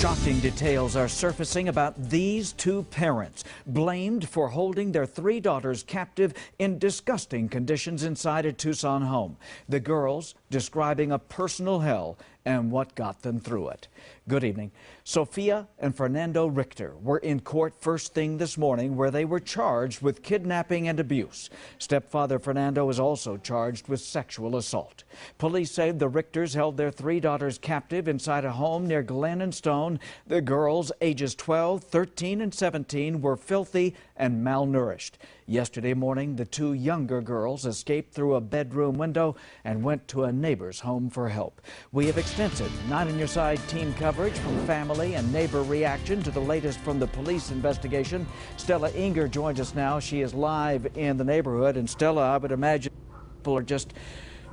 Shocking details are surfacing about these two parents, blamed for holding their three daughters captive in disgusting conditions inside a Tucson home. The girls describing a personal hell and what got them through it. Good evening. Sophia and Fernando Richter were in court first thing this morning, where they were charged with kidnapping and abuse. Stepfather Fernando is also charged with sexual assault. Police say the Richters held their three daughters captive inside a home near Glen and Stone. The girls, ages 12, 13, and 17, were filthy and malnourished. Yesterday morning, the two younger girls escaped through a bedroom window and went to a neighbor's home for help. We have extensive 9 on Your Side team coverage from family and neighbor reaction to the latest from the police investigation. Stella Inger joins us now. She is live in the neighborhood. And Stella, I would imagine people are just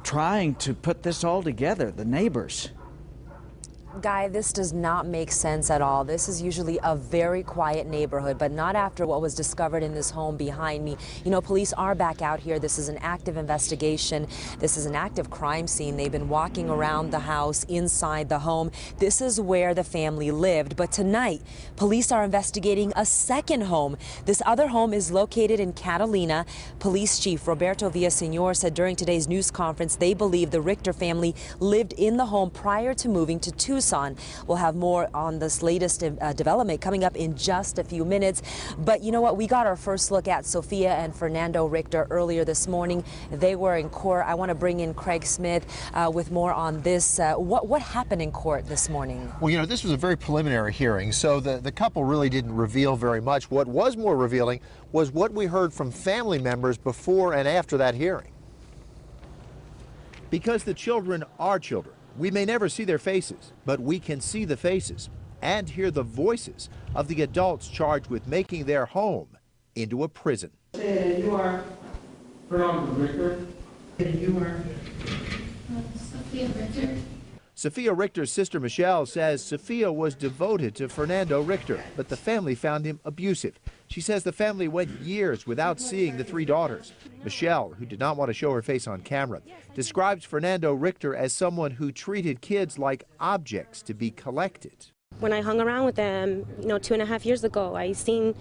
trying to put this all together, the neighbors. Guy, this does not make sense at all. This is usually a very quiet neighborhood, but not after what was discovered in this home behind me. You know, police are back out here. This is an active investigation. This is an active crime scene. They've been walking around the house, inside the home. This is where the family lived. But tonight, police are investigating a second home. This other home is located in Catalina. Police Chief Roberto Villaseñor said during today's news conference they believe the Richter family lived in the home prior to moving to Tucson. We'll have more on this latest development coming up in just a few minutes. But you know what? We got our first look at Sophia and Fernando Richter earlier this morning. They were in court. I want to bring in Craig Smith with more on this. What happened in court this morning? Well, you know, this was a very preliminary hearing, so the couple really didn't reveal very much. What was more revealing was what we heard from family members before and after that hearing. Because the children are children. We may never see their faces, but we can see the faces and hear the voices of the adults charged with making their home into a prison. You are Fernando Richter. And you are Sophia Richter. Sophia Richter's sister Michelle says Sophia was devoted to Fernando Richter, but the family found him abusive. She says the family went years without seeing the three daughters. Michelle, who did not want to show her face on camera, describes Fernando Richter as someone who treated kids like objects to be collected. When I hung around with them, 2.5 years ago, I seen,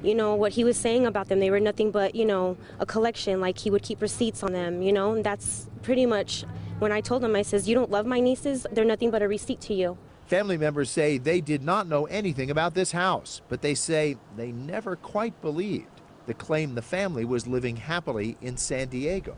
what he was saying about them. They were nothing but, a collection. Like, he would keep receipts on them, and that's pretty much when I told him, I says, you don't love my nieces, they're nothing but a receipt to you. Family members say they did not know anything about this house, but they say they never quite believed the claim the family was living happily in San Diego.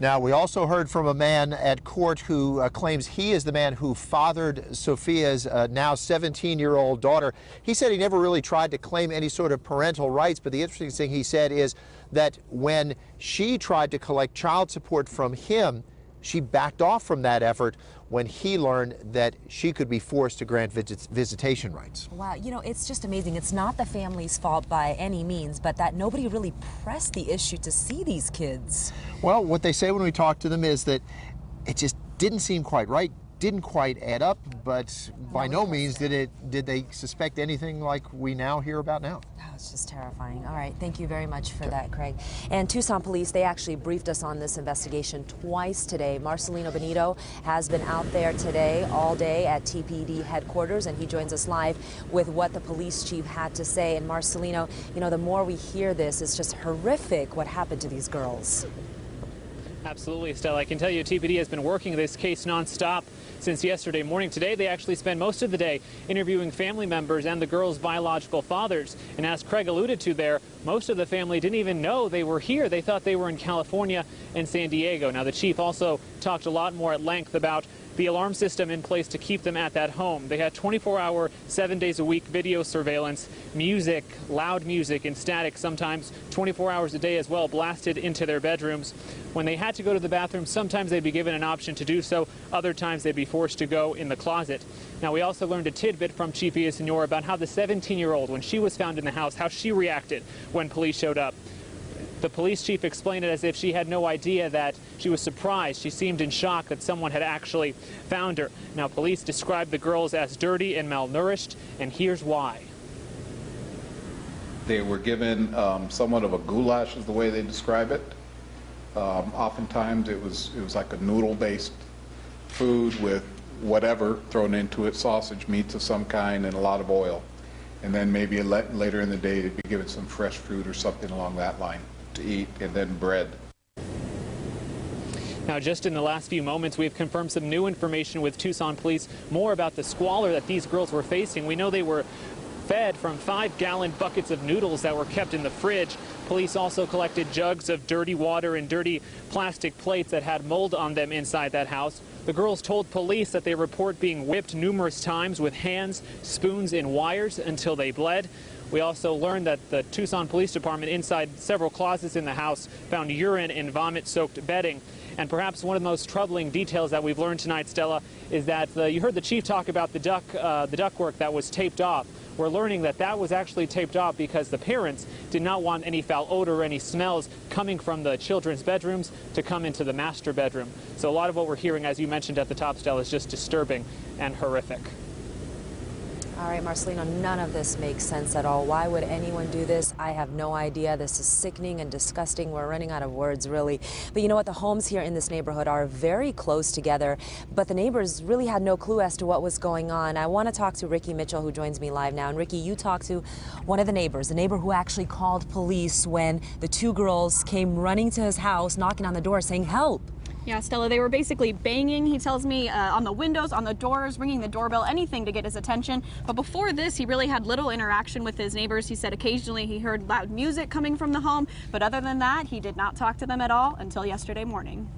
Now, we also heard from a man at court who claims he is the man who fathered Sophia's now 17-year-old daughter. He said he never really tried to claim any sort of parental rights, but the interesting thing he said is that when she tried to collect child support from him, she backed off from that effort when he learned that she could be forced to grant visitation rights. Wow, it's just amazing. It's not the family's fault by any means, but that nobody really pressed the issue to see these kids. Well, what they say when we talk to them is that it just didn't seem quite right, didn't quite add up, but by no means did they suspect anything like we now hear about now. Oh, it's just terrifying. All right, thank you very much for that, Craig. And Tucson police, they actually briefed us on this investigation twice today. Marcelino Benito has been out there today, all day at TPD headquarters, and he joins us live with what the police chief had to say. And Marcelino, the more we hear this, it's just horrific what happened to these girls. Absolutely, Stella. I can tell you TPD has been working this case nonstop since yesterday morning. Today, they actually spent most of the day interviewing family members and the girls' biological fathers. And as Craig alluded to there, most of the family didn't even know they were here. They thought they were in California and San Diego. Now, the chief also talked a lot more at length about the alarm system in place to keep them at that home. They had 24-hour, 7 days a week video surveillance, music, loud music and static, sometimes 24 hours a day as well, blasted into their bedrooms. When they had to go to the bathroom, sometimes they'd be given an option to do so. Other times they'd be forced to go in the closet. Now, we also learned a tidbit from Chief Villaseñor about how the 17-year-old, when she was found in the house, how she reacted when police showed up. The police chief explained it as if she had no idea, that she was surprised. She seemed in shock that someone had actually found her. Now, police described the girls as dirty and malnourished, and here's why. They were given somewhat of a goulash, is the way they describe it. Oftentimes it was like a noodle-based food with whatever thrown into it, sausage, meats of some kind, and a lot of oil. And then maybe later in the day they'd be given some fresh fruit or something along that line to eat, and then bread. Now, just in the last few moments, we've confirmed some new information with Tucson police, more about the squalor that these girls were facing. We know they were fed from 5-gallon buckets of noodles that were kept in the fridge. Police also collected jugs of dirty water and dirty plastic plates that had mold on them inside that house. The girls told police that they report being whipped numerous times with hands, spoons, and wires until they bled. We also learned that the Tucson Police Department, inside several closets in the house, found urine and vomit-soaked bedding. And perhaps one of the most troubling details that we've learned tonight, Stella, is that you heard the chief talk about the ductwork that was taped off. We're learning that that was actually taped off because the parents did not want any foul odor or any smells coming from the children's bedrooms to come into the master bedroom. So a lot of what we're hearing, as you mentioned at the top, Stella, is just disturbing and horrific. All right, Marcelino, none of this makes sense at all. Why would anyone do this? I have no idea. This is sickening and disgusting. We're running out of words, really. But you know what? The homes here in this neighborhood are very close together, but the neighbors really had no clue as to what was going on. I want to talk to Ricky Mitchell, who joins me live now. And Ricky, you talked to one of the neighbors, the neighbor who actually called police when the two girls came running to his house, knocking on the door, saying, "Help." Yeah, Stella, they were basically banging, he tells me, on the windows, on the doors, ringing the doorbell, anything to get his attention. But before this, he really had little interaction with his neighbors. He said occasionally he heard loud music coming from the home, but other than that, he did not talk to them at all until yesterday morning.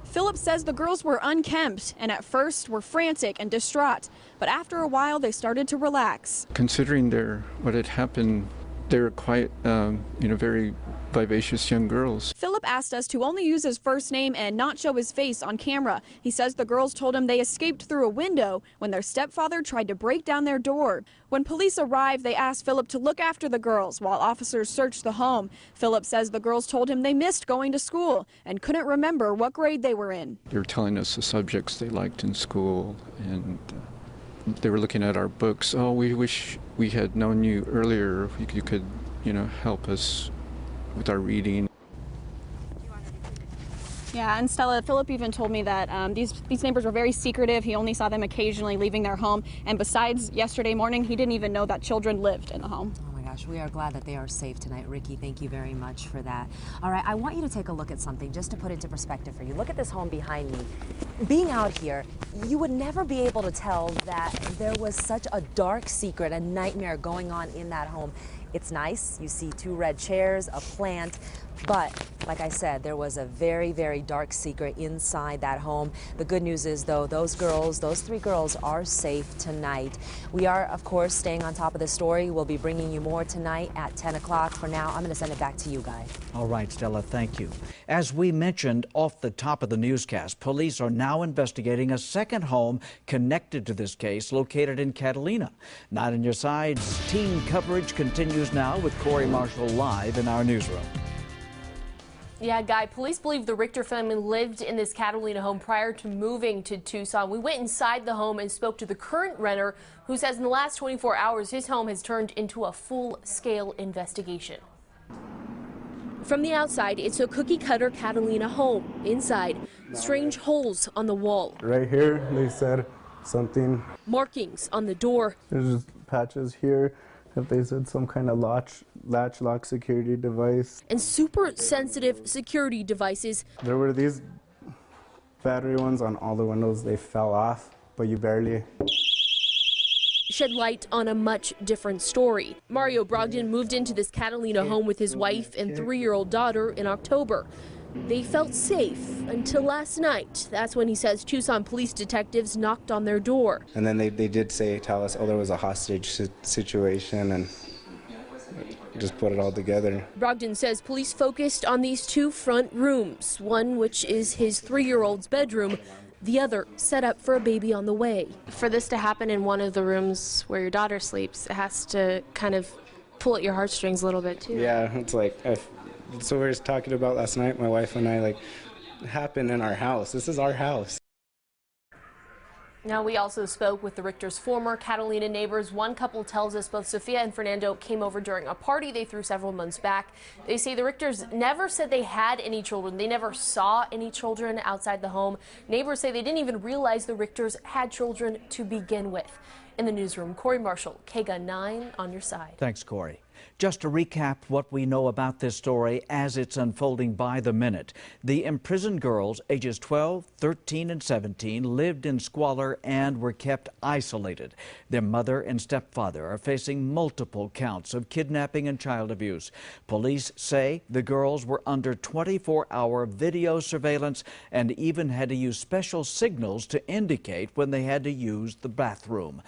Philip says the girls were unkempt and at first were frantic and distraught, but after a while they started to relax. Considering what had happened, they were quite, very vivacious young girls. Philip asked us to only use his first name and not show his face on camera. He says the girls told him they escaped through a window when their stepfather tried to break down their door. When police arrived, they asked Philip to look after the girls while officers searched the home. Philip says the girls told him they missed going to school and couldn't remember what grade they were in. They were telling us the subjects they liked in school, and they were looking at our books. "Oh, we wish we had known you earlier. You could, help us with our reading." Yeah, and Stella, Philip even told me that these neighbors were very secretive. He only saw them occasionally leaving their home. And besides yesterday morning, he didn't even know that children lived in the home. Oh my gosh, we are glad that they are safe tonight. Ricky, thank you very much for that. All right, I want you to take a look at something just to put into perspective for you. Look at this home behind me. Being out here, you would never be able to tell that there was such a dark secret, a nightmare going on in that home. It's nice. You see 2 red chairs, a plant, but like I said, there was a very, very dark secret inside that home. The good news is, though, those 3 girls are safe tonight. We are, of course, staying on top of the story. We'll be bringing you more tonight at 10 o'clock. For now, I'm going to send it back to you, Guy. All right, Stella, thank you. As we mentioned off the top of the newscast, police are now investigating a second home connected to this case located in Catalina. Not on Your Side's teen coverage continues now with Corey Marshall live in our newsroom. Yeah, Guy, police believe the Richter family lived in this Catalina home prior to moving to Tucson. We went inside the home and spoke to the current renter, who says in the last 24 hours his home has turned into a full-scale investigation. From the outside, it's a cookie-cutter Catalina home. Inside, strange holes on the wall. Right here, they said something. Markings on the door. There's just patches here. If they said some kind of latch lock security device. And super sensitive security devices. There were these battery ones on all the windows. They fell off, but you barely. Shed light on a much different story. Mario Brogdon moved into this Catalina home with his wife and 3-year-old daughter in October. They felt safe until last night. That's when he says Tucson police detectives knocked on their door. And then they did tell us, oh, there was a hostage situation, and just put it all together. Brogdon says police focused on these 2 front rooms, one which is his 3-year-old's bedroom, the other set up for a baby on the way. For this to happen in one of the rooms where your daughter sleeps, it has to kind of pull at your heartstrings a little bit too. Yeah, it's like, so we were talking about last night, my wife and I, like, it happened in our house. This is our house. Now, we also spoke with the Richter's former Catalina neighbors. One couple tells us both Sophia and Fernando came over during a party they threw several months back. They say the Richters never said they had any children. They never saw any children outside the home. Neighbors say they didn't even realize the Richters had children to begin with. In the newsroom, Corey Marshall, KGUN-9 on your side. Thanks, Corey. Just to recap what we know about this story as it's unfolding by the minute. The imprisoned girls, ages 12, 13, and 17, lived in squalor and were kept isolated. Their mother and stepfather are facing multiple counts of kidnapping and child abuse. Police say the girls were under 24-hour video surveillance and even had to use special signals to indicate when they had to use the bathroom.